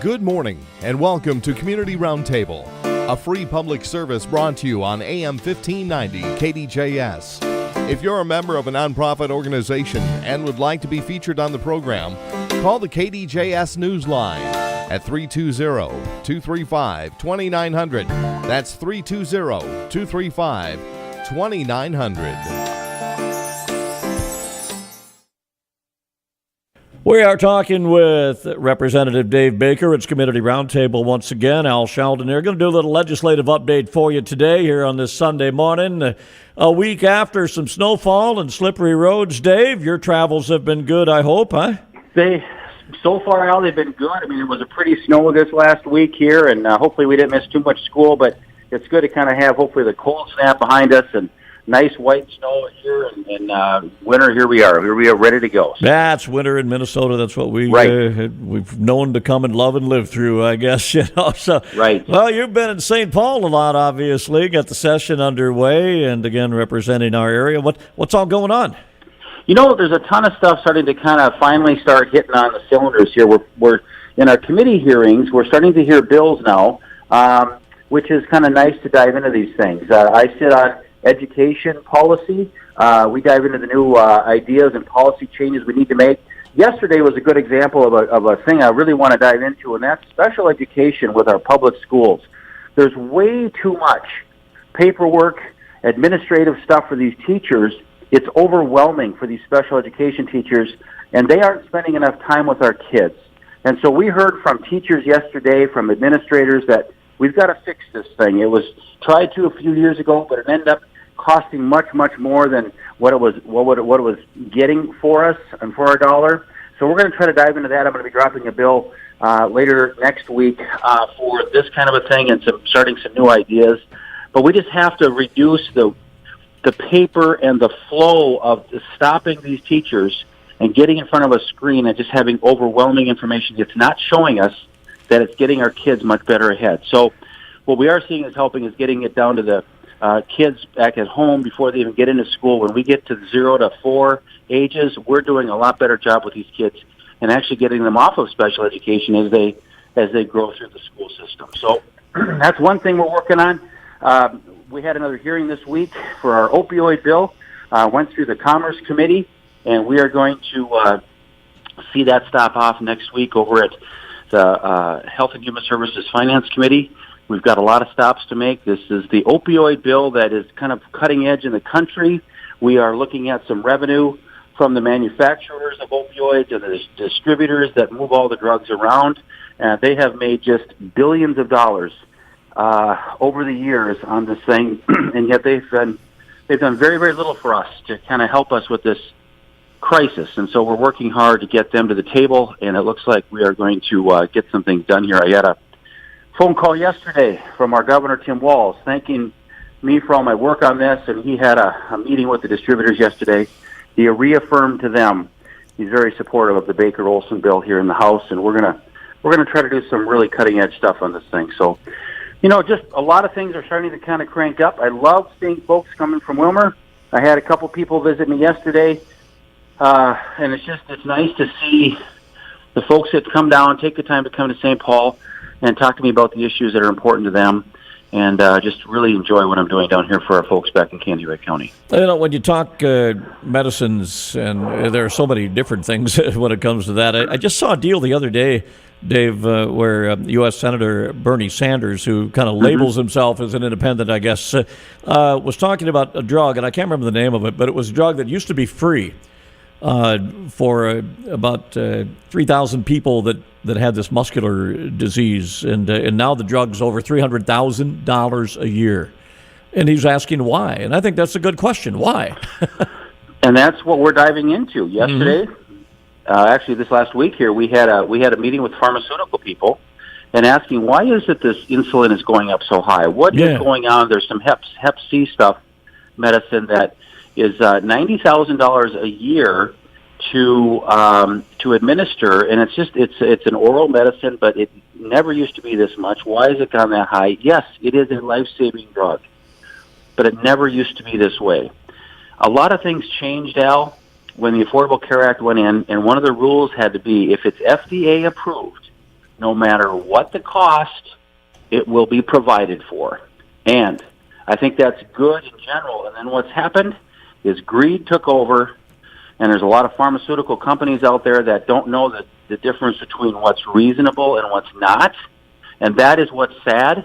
Good morning and welcome to Community Roundtable, a free public service brought to you on AM 1590 KDJS. If you're a member of a nonprofit organization and would like to be featured on the program, call the KDJS Newsline at 320-235-2900. That's 320-235-2900. We are talking with Representative Dave Baker. It's Community Roundtable once again. Al Sheldon here. Going to do a little legislative update for you today here on this Sunday morning. A week after some snowfall and slippery roads, Dave, your travels have been good, I hope, huh? So far, Al, they've been good. I mean, it was a pretty snowy this last week here, and hopefully we didn't miss too much school, but it's good to kind of have hopefully the cold snap behind us and nice white snow here, and winter, here we are. Here we are ready to go. That's winter in Minnesota. That's what we've known to come and love and live through, I guess. So, right. Well, you've been in St. Paul a lot, obviously. Got the session underway, and again, representing our area. What's all going on? You know, there's a ton of stuff starting to kind of finally start hitting on the cylinders here. We're in our committee hearings, we're starting to hear bills now, which is kind of nice to dive into these things. I sit on education policy. We dive into the new ideas and policy changes we need to make. Yesterday was a good example of a thing I really want to dive into, and that's special education with our public schools. There's way too much paperwork, administrative stuff for these teachers. It's overwhelming for these special education teachers, and they aren't spending enough time with our kids. And so we heard from teachers yesterday, from administrators, that we've got to fix this thing. It was tried to a few years ago, but it ended up costing much more than what it was getting for us and for our dollar. So we're going to try to dive into that. I'm going to be dropping a bill later next week for this kind of a thing and starting some new ideas. But we just have to reduce the paper and the flow of stopping these teachers and getting in front of a screen and just having overwhelming information. It's not showing us that it's getting our kids much better ahead. So what we are seeing is helping is getting it down to the kids back at home before they even get into school. When we get to 0 to 4 ages, we're doing a lot better job with these kids and actually getting them off of special education as they grow through the school system. So that's one thing we're working on. We had another hearing this week for our opioid bill. Went through the Commerce Committee, and we are going to see that stop off next week over at the Health and Human Services Finance Committee. We've got a lot of stops to make. This is the opioid bill that is kind of cutting edge in the country. We are looking at some revenue from the manufacturers of opioids and the distributors that move all the drugs around. They have made just billions of dollars over the years on this thing, and yet they've done very, very little for us to kind of help us with this crisis. And so we're working hard to get them to the table, and it looks like we are going to get some things done here. I had a phone call yesterday from our governor, Tim Walz, thanking me for all my work on this, and he had a meeting with the distributors yesterday. He reaffirmed to them he's very supportive of the Baker-Olson bill here in the House, and we're gonna try to do some really cutting-edge stuff on this thing. So, you know, just a lot of things are starting to kind of crank up. I love seeing folks coming from Wilmer. I had a couple people visit me yesterday, and it's nice to see the folks that come down, take the time to come to St. Paul and talk to me about the issues that are important to them, and just really enjoy what I'm doing down here for our folks back in Candy Wright County. You know, when you talk medicines, and there are so many different things when it comes to that. I just saw a deal the other day, Dave, where U.S. Senator Bernie Sanders, who kind of labels himself as an independent, I guess, was talking about a drug, and I can't remember the name of it, but it was a drug that used to be free for about 3,000 people that had this muscular disease, and now the drug's over $300,000 a year. And he's asking why, and I think that's a good question. Why? And that's what we're diving into. Yesterday, actually this last week here, we had a meeting with pharmaceutical people and asking why is it this insulin is going up so high? What is going on? There's some Hep C stuff, medicine that is $90,000 a year to administer, and it's an oral medicine, but it never used to be this much. Why has it gone that high? Yes, it is a life-saving drug, but it never used to be this way. A lot of things changed, Al, when the Affordable Care Act went in, and one of the rules had to be if it's FDA approved, no matter what the cost, it will be provided for. And I think that's good in general. And then what's happened is greed took over, and there's a lot of pharmaceutical companies out there that don't know the difference between what's reasonable and what's not. And that is what's sad.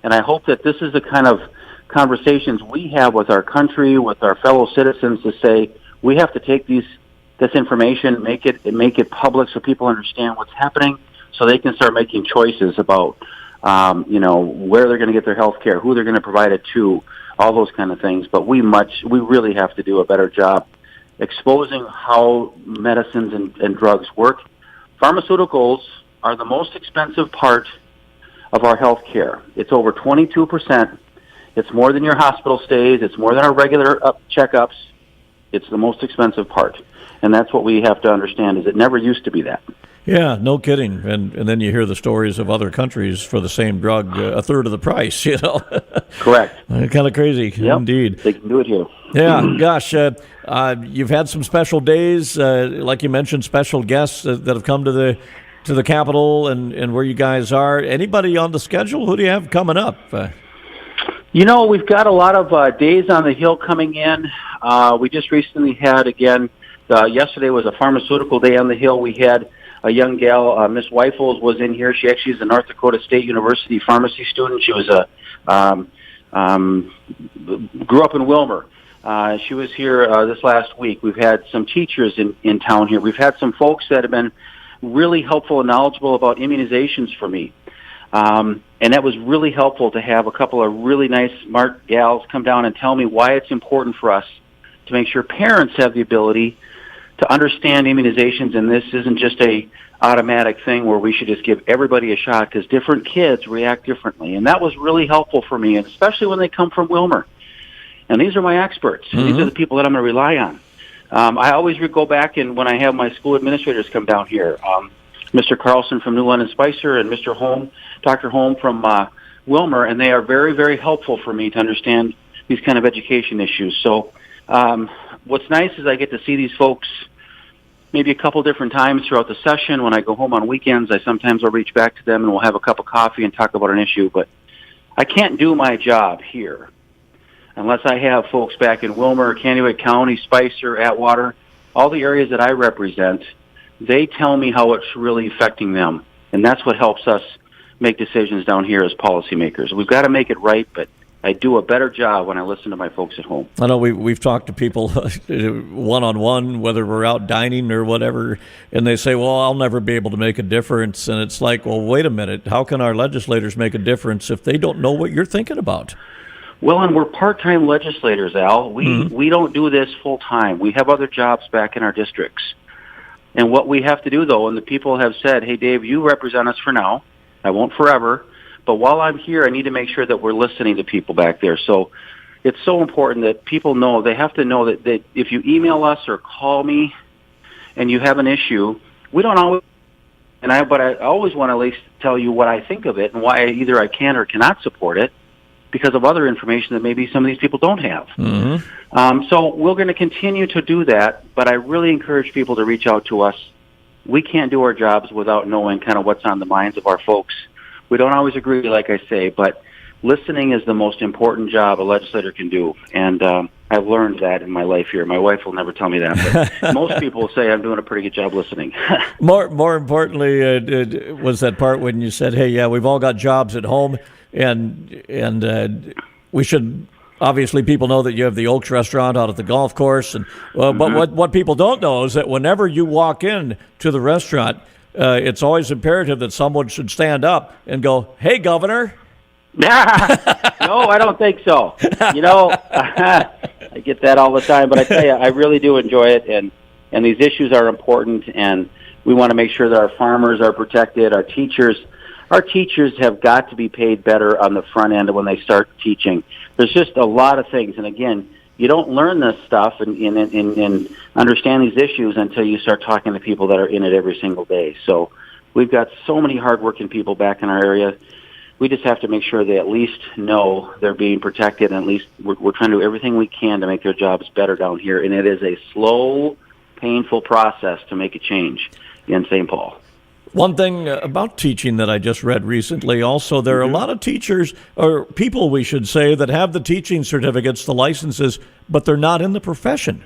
And I hope that this is the kind of conversations we have with our country, with our fellow citizens, to say we have to take this information, make it public so people understand what's happening, so they can start making choices about where they're going to get their health care, who they're going to provide it to, all those kind of things. But we really have to do a better job exposing how medicines and drugs work. Pharmaceuticals are the most expensive part of our health care. It's over 22%. It's more than your hospital stays. It's more than our regular checkups. It's the most expensive part. And that's what we have to understand, is it never used to be that. Yeah, no kidding. And then you hear the stories of other countries for the same drug, a third of the price, Correct. Kind of crazy, yep. Indeed. They can do it here. Yeah, gosh. You've had some special days, like you mentioned, special guests that have come to the Capitol and where you guys are. Anybody on the schedule? Who do you have coming up? We've got a lot of days on the Hill coming in. We just recently had, again, yesterday was a pharmaceutical day on the Hill. We had a young gal, Miss Weifels, was in here. She actually is a North Dakota State University pharmacy student. She was grew up in Wilmer. She was here this last week. We've had some teachers in town here. We've had some folks that have been really helpful and knowledgeable about immunizations for me. And that was really helpful to have a couple of really nice, smart gals come down and tell me why it's important for us to make sure parents have the ability to understand immunizations, and this isn't just a automatic thing where we should just give everybody a shot, because different kids react differently. And that was really helpful for me, and especially when they come from Wilmer. And these are my experts. Mm-hmm. These are the people that I'm going to rely on. I always go back, and when I have my school administrators come down here, Mr. Carlson from New London Spicer and Mr. Holm, Dr. Holm from Wilmer, and they are very, very helpful for me to understand these kind of education issues. So what's nice is I get to see these folks maybe a couple different times throughout the session. When I go home on weekends, I sometimes will reach back to them and we'll have a cup of coffee and talk about an issue. But I can't do my job here unless I have folks back in Wilmer, Kennewick County, Spicer, Atwater, all the areas that I represent. They tell me how it's really affecting them, and that's what helps us make decisions down here as policymakers. We've got to make it right, but I do a better job when I listen to my folks at home. I know we've talked to people one-on-one, whether we're out dining or whatever, and they say, well, I'll never be able to make a difference. And it's like, well, wait a minute. How can our legislators make a difference if they don't know what you're thinking about? Well, and we're part-time legislators, Al. We don't do this full-time. We have other jobs back in our districts. And what we have to do, though, and the people have said, hey, Dave, you represent us for now. I won't forever. But while I'm here, I need to make sure that we're listening to people back there. So it's so important that people know, they have to know that if you email us or call me and you have an issue, we don't always, but I always want to at least tell you what I think of it and why either I can or cannot support it, because of other information that maybe some of these people don't have. Mm-hmm. So we're going to continue to do that, but I really encourage people to reach out to us. We can't do our jobs without knowing kind of what's on the minds of our folks. We don't always agree, like I say, but listening is the most important job a legislator can do, and I've learned that in my life here. My wife will never tell me that, but most people will say I'm doing a pretty good job listening. More importantly, was that part when you said, hey, yeah, we've all got jobs at home, and we should, obviously people know that you have the Oaks restaurant out at the golf course, and but what people don't know is that whenever you walk in to the restaurant, it's always imperative that someone should stand up and go, hey, Governor. No, I don't think so. I get that all the time, but I tell you, I really do enjoy it, and these issues are important, and we want to make sure that our farmers are protected, our teachers have got to be paid better on the front end when they start teaching. There's just a lot of things, and again, you don't learn this stuff and understand these issues until you start talking to people that are in it every single day. So we've got so many hardworking people back in our area. We just have to make sure they at least know they're being protected, and at least we're trying to do everything we can to make their jobs better down here. And it is a slow, painful process to make a change in St. Paul. One thing about teaching that I just read recently also, there are a lot of teachers, or people we should say, that have the teaching certificates, the licenses, but they're not in the profession.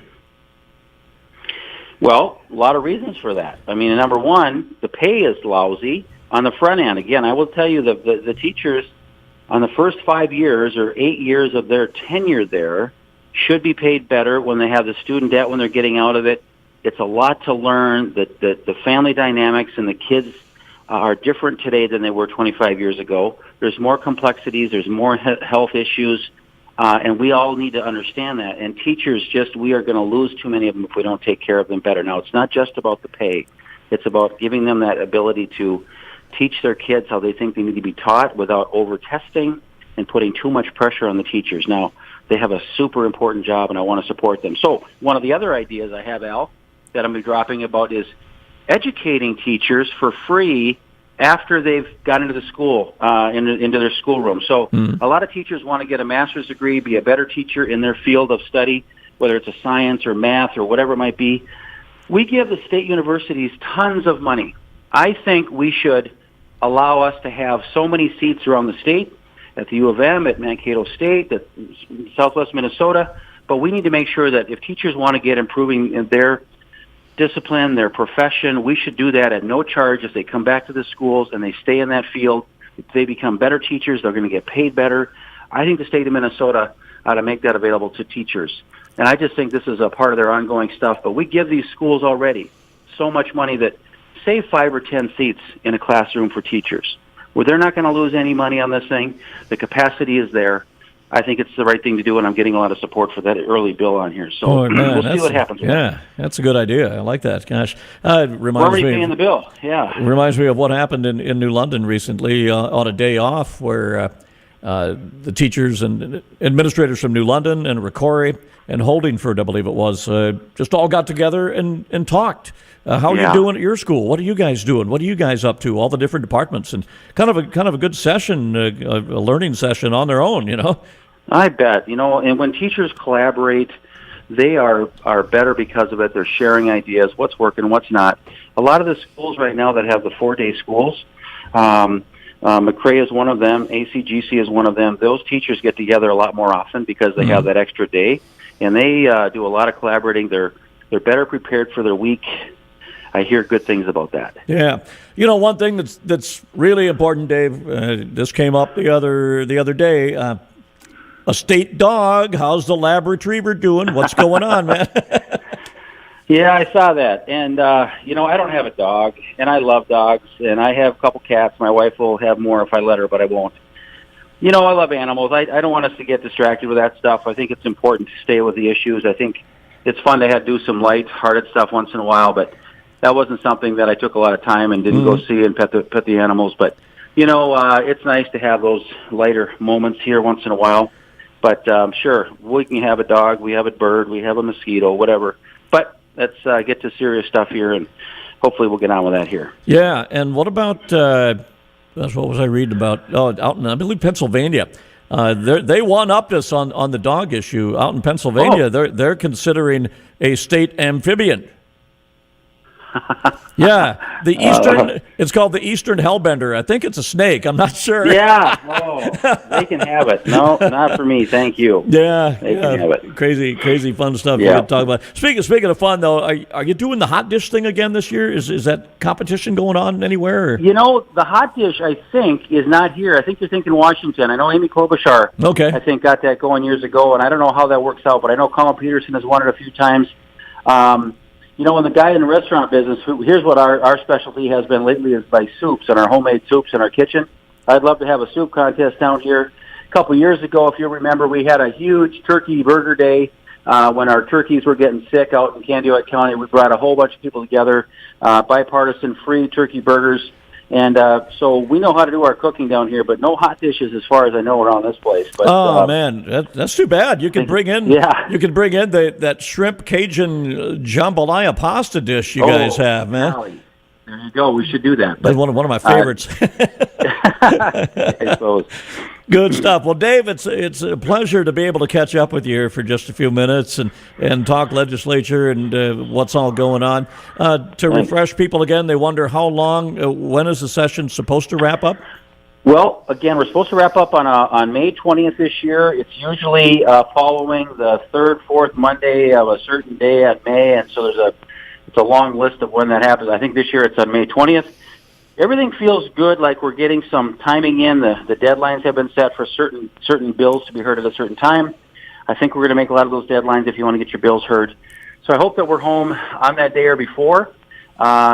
Well, a lot of reasons for that. I mean, number one, the pay is lousy on the front end. Again, I will tell you the teachers on the first 5 years or 8 years of their tenure there should be paid better when they have the student debt when they're getting out of it. It's a lot to learn. The family dynamics and the kids are different today than they were 25 years ago. There's more complexities. There's more health issues. And we all need to understand that. And teachers we are going to lose too many of them if we don't take care of them better. Now, it's not just about the pay. It's about giving them that ability to teach their kids how they think they need to be taught without over-testing and putting too much pressure on the teachers. Now, they have a super important job, and I want to support them. So one of the other ideas I have, Al, that I'm going to be dropping about is educating teachers for free after they've got into the school, into their schoolroom. So a lot of teachers want to get a master's degree, be a better teacher in their field of study, whether it's a science or math or whatever it might be. We give the state universities tons of money. I think we should allow us to have so many seats around the state, at the U of M, at Mankato State, at Southwest Minnesota, but we need to make sure that if teachers want to get improving in their discipline, their profession, we should do that at no charge if they come back to the schools and they stay in that field. If they become better teachers, they're going to get paid better. I think the state of Minnesota ought to make that available to teachers. And I just think this is a part of their ongoing stuff. But we give these schools already so much money that save 5 or 10 seats in a classroom for teachers, where they're not going to lose any money on this thing. The capacity is there. I think it's the right thing to do, and I'm getting a lot of support for that early bill on here. So we'll see what happens. Yeah, that's a good idea. I like that. Gosh, we're already paying the bill. Yeah, it reminds me of what happened in New London recently on a day off, where the teachers and administrators from New London and Ricori and Holdingford, I believe it was, just all got together and talked. How are you doing at your school? What are you guys doing? What are you guys up to? All the different departments, and kind of a good session, a learning session on their own. I bet. And when teachers collaborate, they are better because of it. They're sharing ideas, what's working, what's not. A lot of the schools right now that have the 4-day schools, McRae is one of them, ACGC is one of them. Those teachers get together a lot more often because they have that extra day, and they do a lot of collaborating. They're better prepared for their week. I hear good things about that. Yeah. One thing that's really important, Dave, this came up the other day, a state dog. How's the lab retriever doing? What's going on, man? Yeah, I saw that. And, I don't have a dog, and I love dogs, and I have a couple cats. My wife will have more if I let her, but I won't. I love animals. I don't want us to get distracted with that stuff. I think it's important to stay with the issues. I think it's fun to do some light-hearted stuff once in a while, but that wasn't something that I took a lot of time and didn't go see and pet the animals. But, it's nice to have those lighter moments here once in a while. But, sure, we can have a dog, we have a bird, we have a mosquito, whatever. But let's get to serious stuff here, and hopefully we'll get on with that here. Yeah, and what about, what was I reading about? Oh, out in, I believe, Pennsylvania. They one-upped us on the dog issue out in Pennsylvania. Oh. They're considering a state amphibian. Yeah, the eastern. It's called the Eastern Hellbender. I think it's a snake. I'm not sure. Yeah, they can have it. No, not for me. Thank you. Yeah, they can have it. Crazy fun stuff. Yeah. We can talk about. Speaking of fun, though, are you doing the hot dish thing again this year? Is that competition going on anywhere? Or? The hot dish I think is not here. I think you're thinking Washington. I know Amy Klobuchar. Okay. I think got that going years ago, and I don't know how that works out, but I know Colin Peterson has won it a few times. When the guy in the restaurant business, here's what our specialty has been lately is by soups and our homemade soups in our kitchen. I'd love to have a soup contest down here. A couple of years ago, if you remember, we had a huge turkey burger day when our turkeys were getting sick out in Candiota County. We brought a whole bunch of people together, bipartisan free turkey burgers. And so we know how to do our cooking down here, but no hot dishes as far as I know around this place. But, man, that's too bad. You could bring in that shrimp Cajun jambalaya pasta dish you guys have, man. Golly. There you go. We should do that. That's one of my favorites. I suppose. Good stuff. Well, Dave, it's a pleasure to be able to catch up with you here for just a few minutes and talk legislature and what's all going on. To refresh people again, they wonder how long, when is the session supposed to wrap up? Well, again, we're supposed to wrap up on May 20th this year. It's usually following the third, fourth Monday of a certain day in May, and so it's a long list of when that happens. I think this year it's on May 20th. Everything feels good, like we're getting some timing in. The deadlines have been set for certain bills to be heard at a certain time. I think we're going to make a lot of those deadlines if you want to get your bills heard. So I hope that we're home on that day or before.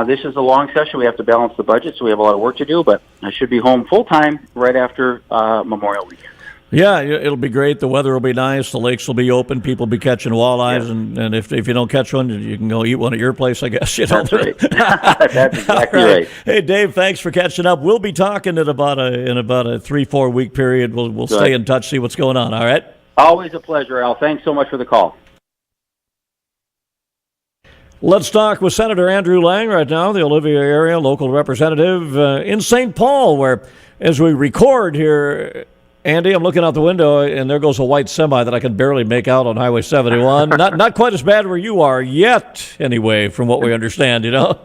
This is a long session. We have to balance the budget, so we have a lot of work to do, but I should be home full-time right after Memorial Weekend. Yeah, it'll be great. The weather will be nice. The lakes will be open. People will be catching walleyes, and if you don't catch one, you can go eat one at your place, I guess. You know? That's right. That's exactly right. Hey, Dave, thanks for catching up. We'll be talking in about a 3-4 week period. We'll stay in touch, see what's going on. All right. Always a pleasure, Al. Thanks so much for the call. Let's talk with Senator Andrew Lang right now, the Olivia area local representative in St. Paul, where as we record here, Andy, I'm looking out the window, and there goes a white semi that I can barely make out on Highway 71. Not quite as bad where you are yet, anyway, from what we understand, you know?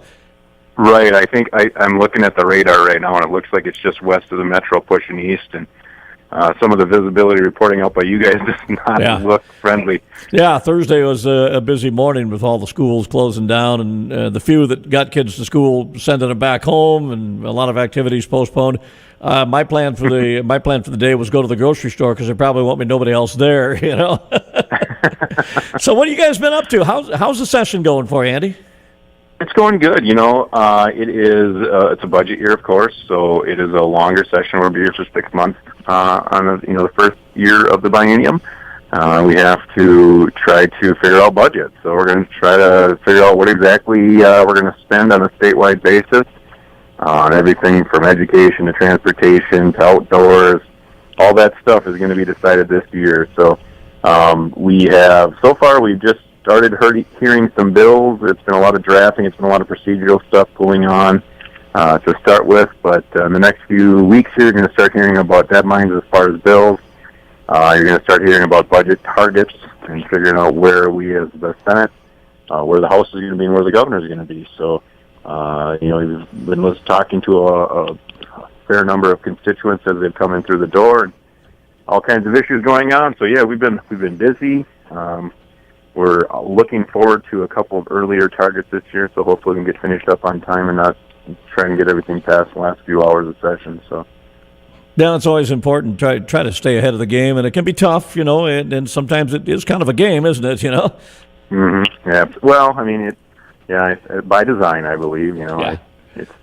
Right. I think I'm looking at the radar right now, and it looks like it's just west of the metro pushing east, and some of the visibility reporting out by you guys does not look friendly. Yeah, Thursday was a busy morning with all the schools closing down, and the few that got kids to school sending them back home, and a lot of activities postponed. My plan for the day was go to the grocery store because there probably won't be nobody else there, you know. So what have you guys been up to? How's the session going for you, Andy? It's going good. You know, it's a budget year, of course, so it is a longer session. We'll be here for 6 months on the first year of the biennium. We have to try to figure out budget. So we're going to try to figure out what exactly we're going to spend on a statewide basis on everything from education to transportation to outdoors. All that stuff is going to be decided this year. So we've just started hearing some bills. It's been a lot of drafting. It's been a lot of procedural stuff going on to start with. But in the next few weeks here, you're going to start hearing about deadlines as far as bills. You're going to start hearing about budget targets and figuring out where we as the Senate, where the House is going to be and where the governor is going to be. So, we've been talking to a fair number of constituents as they've come in through the door, and all kinds of issues going on. So, yeah, we've been busy. We're looking forward to a couple of earlier targets this year, so hopefully we can get finished up on time and not try and get everything past the last few hours of session. So. Yeah, it's always important to try to stay ahead of the game, and it can be tough, you know, and sometimes it is kind of a game, isn't it, you know? Mm-hmm. Yeah. Well, I mean, by design, I believe, you know. Yeah.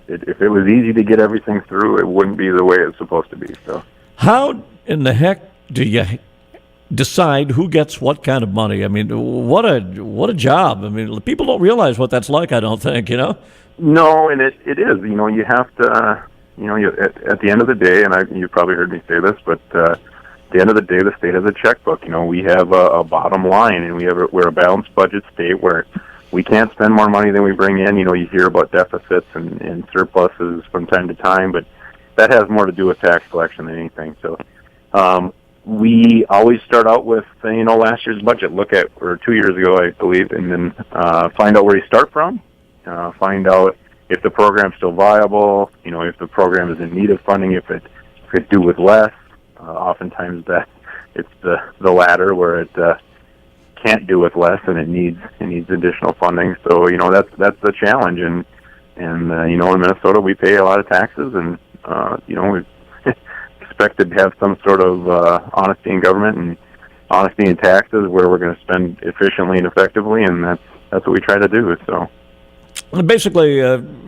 If it was easy to get everything through, it wouldn't be the way it's supposed to be. So. How in the heck do you decide who gets what kind of money? I mean, what a job. I mean, people don't realize what that's like, I don't think, you know? No, and it is. You know, you have to, at the end of the day, and you've probably heard me say this, but at the end of the day, the state has a checkbook. You know, we have a bottom line, and we're a balanced budget state where we can't spend more money than we bring in. You know, you hear about deficits and surpluses from time to time, but that has more to do with tax collection than anything. So, we always start out with, last year's budget, or 2 years ago, I believe, and then find out where you start from, find out if the program's still viable, if the program is in need of funding, if it could do with less. Oftentimes it's the latter where it can't do with less and it needs additional funding. So, that's the challenge. And in Minnesota, we pay a lot of taxes, and, we expected to have some sort of honesty in government and honesty in taxes where we're going to spend efficiently and effectively, and that's what we try to do. So. Basically,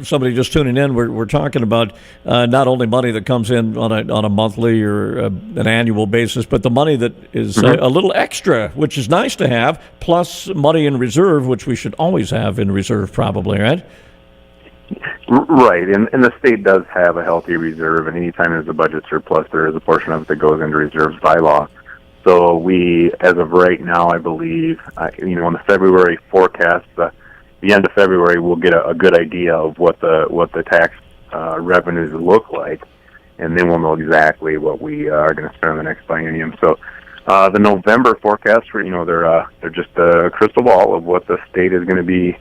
somebody just tuning in, we're talking about not only money that comes in on a monthly or an annual basis, but the money that is a little extra, which is nice to have, plus money in reserve, which we should always have in reserve probably, right? Right, and the state does have a healthy reserve, and anytime there's a budget surplus, there is a portion of it that goes into reserves by law. So we, as of right now, I believe, in the February forecast, the end of February, we'll get a good idea of what the tax revenues look like. and then we'll know exactly what we are going to spend on the next biennium. So the November forecast for they're just a crystal ball of what the state is going to be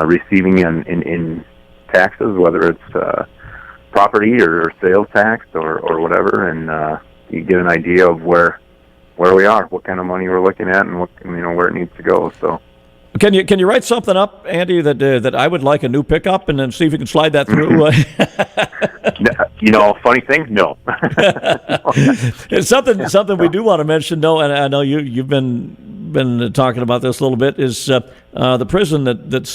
receiving in taxes, whether it's property or sales tax or whatever, and you get an idea of where we are, what kind of money we're looking at, and what where it needs to go. So. Can you write something up, Andy, that I would like a new pickup, and then see if you can slide that through? Funny thing, no. It's something we do want to mention, though, and I know you've been talking about this a little bit, is the prison that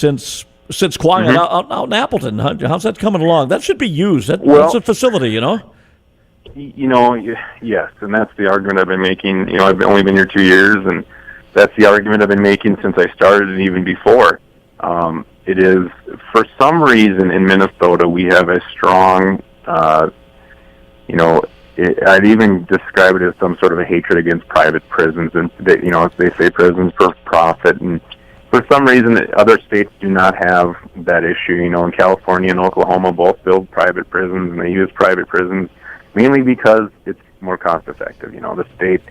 sits quiet out in Appleton. How's that coming along? That should be used. That's a facility, Yes, and that's the argument I've been making. I've only been here 2 years, and that's the argument I've been making since I started and even before. It is, for some reason in Minnesota, we have a strong, I'd even describe it as some sort of a hatred against private prisons. And, they say prisons for profit. And for some reason, other states do not have that issue. In California and Oklahoma both build private prisons, and they use private prisons mainly because it's more cost effective. The state,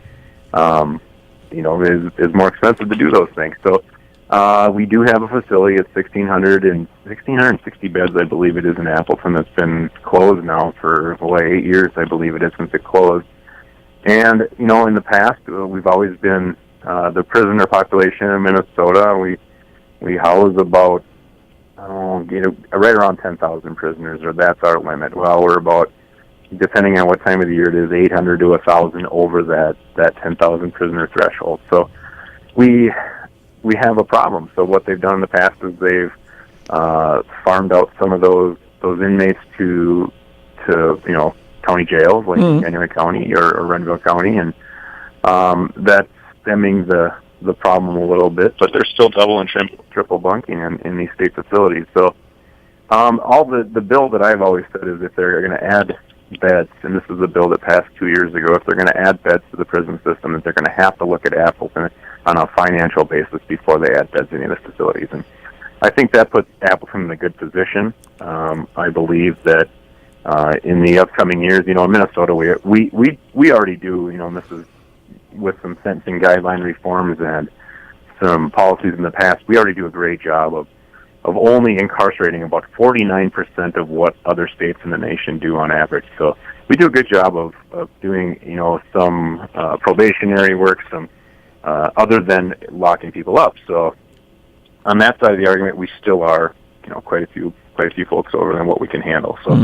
is more expensive to do those things. So we do have a facility at 1,660 beds, I believe it is, in Appleton, that's been closed now for 8 years, I believe it is, since it closed. And, in the past, we've always been the prisoner population in Minnesota. We house about, right around 10,000 prisoners, or that's our limit. Well, we're about, depending on what time of the year it is, 800 to 1,000 over that 10,000 prisoner threshold. So we have a problem. So what they've done in the past is they've farmed out some of those inmates to county jails like January County or Renville County, and that's stemming the problem a little bit. But they're still double and triple bunking in these state facilities. So all the bill that I've always said is if they're going to add beds, and this is a bill that passed 2 years ago, if they're going to add beds to the prison system, that they're going to have to look at Appleton on a financial basis before they add beds to any of the facilities. And I think that puts Appleton in a good position. I believe that in the upcoming years, in Minnesota, we already do, and this is with some sentencing guideline reforms and some policies in the past, we already do a great job of only incarcerating about 49% of what other states in the nation do on average. So we do a good job of doing, some probationary work, some other than locking people up. So on that side of the argument, we still are, quite a few folks over than what we can handle. So,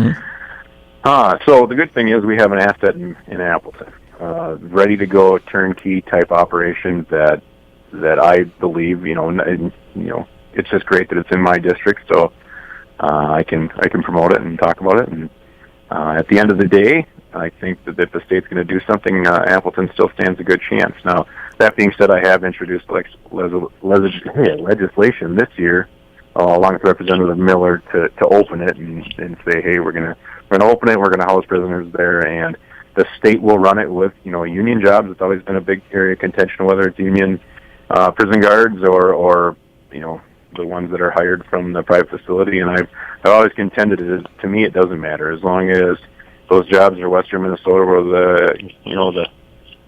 so the good thing is we have an asset in Appleton, ready to go turnkey type operation that I believe, it's just great that it's in my district, so I can promote it and talk about it. And at the end of the day, I think that if the state's going to do something, Appleton still stands a good chance. Now, that being said, I have introduced legislation this year, along with Representative Miller, to open it and say, hey, we're going to open it. We're going to house prisoners there, and the state will run it with union jobs. It's always been a big area of contention, whether it's union prison guards or the ones that are hired from the private facility. And I've always contended to me it doesn't matter as long as those jobs are Western Minnesota, where the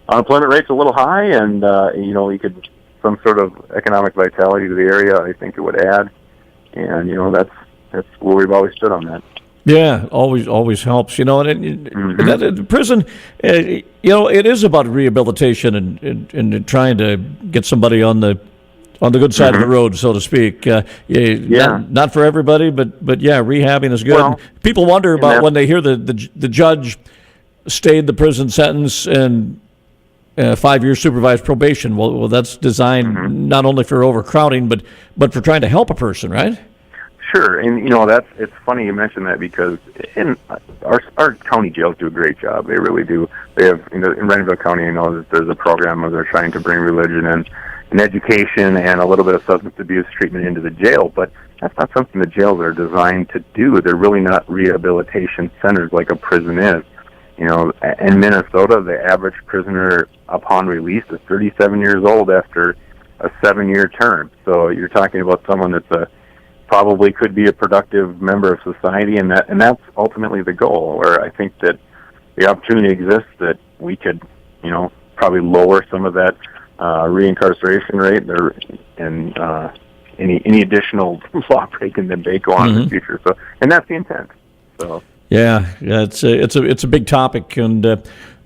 unemployment rate's a little high, and you could some sort of economic vitality to the area. I think it would add, and that's where we've always stood on that. Yeah, always helps, and that prison, it is about rehabilitation and trying to get somebody on the good side of the road, so to speak. Not for everybody, but yeah, rehabbing is good. Well, people wonder about when they hear the judge stayed the prison sentence and 5 years supervised probation. Well, that's designed not only for overcrowding, but for trying to help a person, right? Sure, and it's funny you mention that, because in our county jails do a great job. They really do. They have in Renville County, that there's a program where they're trying to bring religion and education and a little bit of substance abuse treatment into the jail, but that's not something the jails are designed to do. They're really not rehabilitation centers like a prison is. In Minnesota, the average prisoner upon release is 37 years old after a 7-year term. So you're talking about someone that's probably could be a productive member of society, and that's ultimately the goal. Where I think that the opportunity exists that we could, probably lower some of that reincarceration rate there, and any additional law breaking that may go on in the future. So, and that's the intent. So. Yeah, it's a big topic, and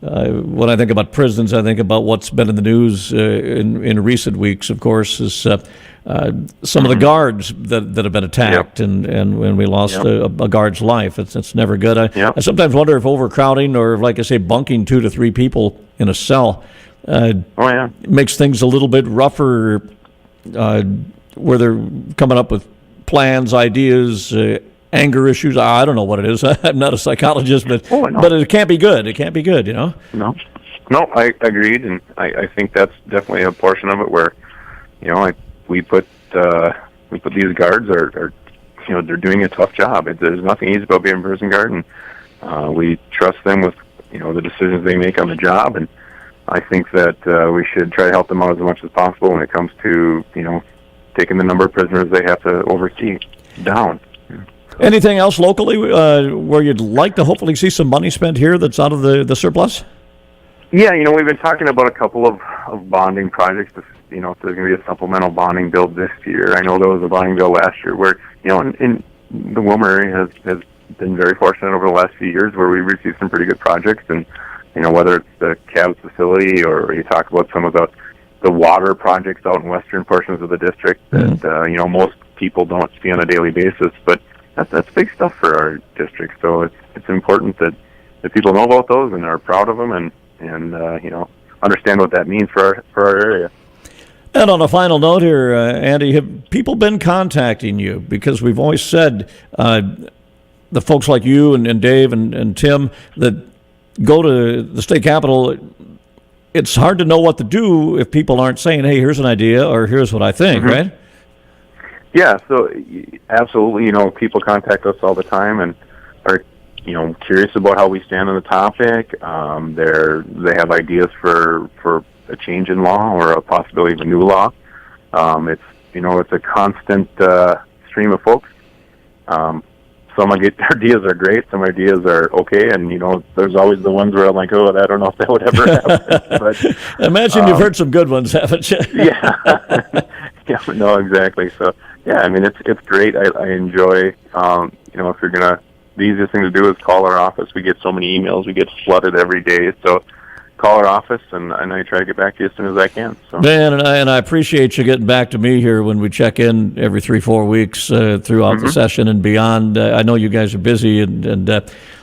when I think about prisons, I think about what's been in the news in recent weeks. Of course, is some of the guards that have been attacked, and when we lost a guard's life, it's never good. I sometimes wonder if overcrowding, or like I say, bunking 2 to 3 people in a cell, makes things a little bit rougher, where they're coming up with plans, ideas. Anger issues. I don't know what it is. I'm not a psychologist, but it can't be good. It can't be good, No, I agreed, and I think that's definitely a portion of it where, we put these guards are they're doing a tough job. There's nothing easy about being a prison guard, and we trust them with the decisions they make on the job, and I think that we should try to help them out as much as possible when it comes to taking the number of prisoners they have to oversee down. Anything else locally where you'd like to hopefully see some money spent here that's out of the surplus? Yeah, we've been talking about a couple of bonding projects. If there's going to be a supplemental bonding bill this year. I know there was a bonding bill last year where, in the Wilmer area has been very fortunate over the last few years where we received some pretty good projects. And, whether it's the CABS facility or you talk about some of the water projects out in western portions of the district that, most people don't see on a daily basis. But that's big stuff for our district, so it's important that people know about those and are proud of them, and understand what that means for our area. And on a final note here, Andy, have people been contacting you? Because we've always said the folks like you and Dave and Tim that go to the state capitol, it's hard to know what to do if people aren't saying, hey, here's an idea, or here's what I think, right? Yeah, so absolutely, people contact us all the time and are, curious about how we stand on the topic. They have ideas for a change in law or a possibility of a new law. It's a constant stream of folks. Some ideas are great, some ideas are okay, and there's always the ones where I'm like, oh, I don't know if that would ever happen. But imagine you've heard some good ones, haven't you? Yeah, no, exactly. So, yeah, I mean, it's great. I enjoy, if you're gonna, the easiest thing to do is call our office. We get so many emails, we get flooded every day. So, call our office, and I try to get back to you as soon as I can. So. Man, and I appreciate you getting back to me here when we check in every 3-4 weeks throughout the session and beyond. I know you guys are busy, and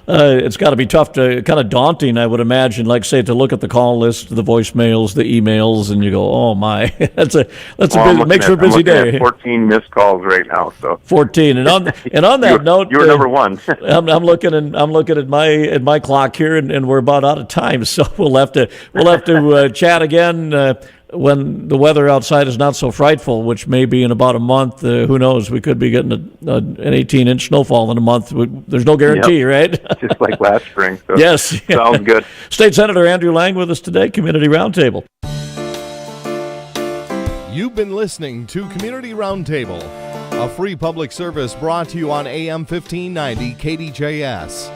it's got to be tough, kind of daunting, I would imagine, like, say, to look at the call list, the voicemails, the emails, and you go, oh, my, that's a busy, makes for a busy day. 14 missed calls right now. So 14, and on that note, you're number one. I'm looking at my clock here, and we're about out of time, so we'll have to chat again when the weather outside is not so frightful, which may be in about a month. Who knows? We could be getting an 18-inch snowfall in a month. There's no guarantee, right? Just like last spring. So yes. Sounds good. State Senator Andrew Lang with us today, Community Roundtable. You've been listening to Community Roundtable, a free public service brought to you on AM 1590 KDJS.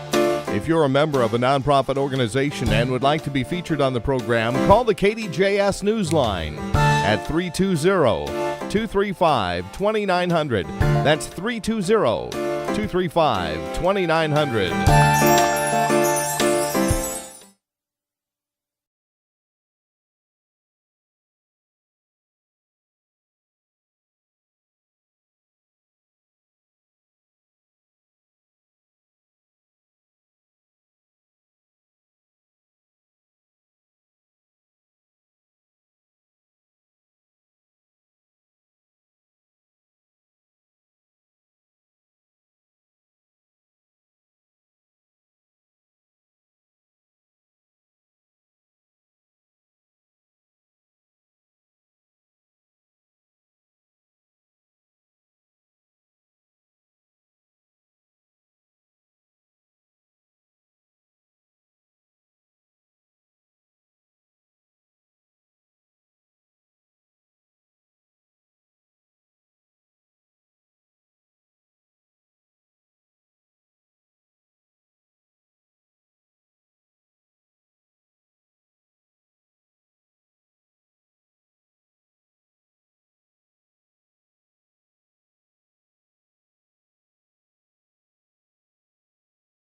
If you're a member of a nonprofit organization and would like to be featured on the program, call the KDJS Newsline at 320-235-2900. That's 320-235-2900.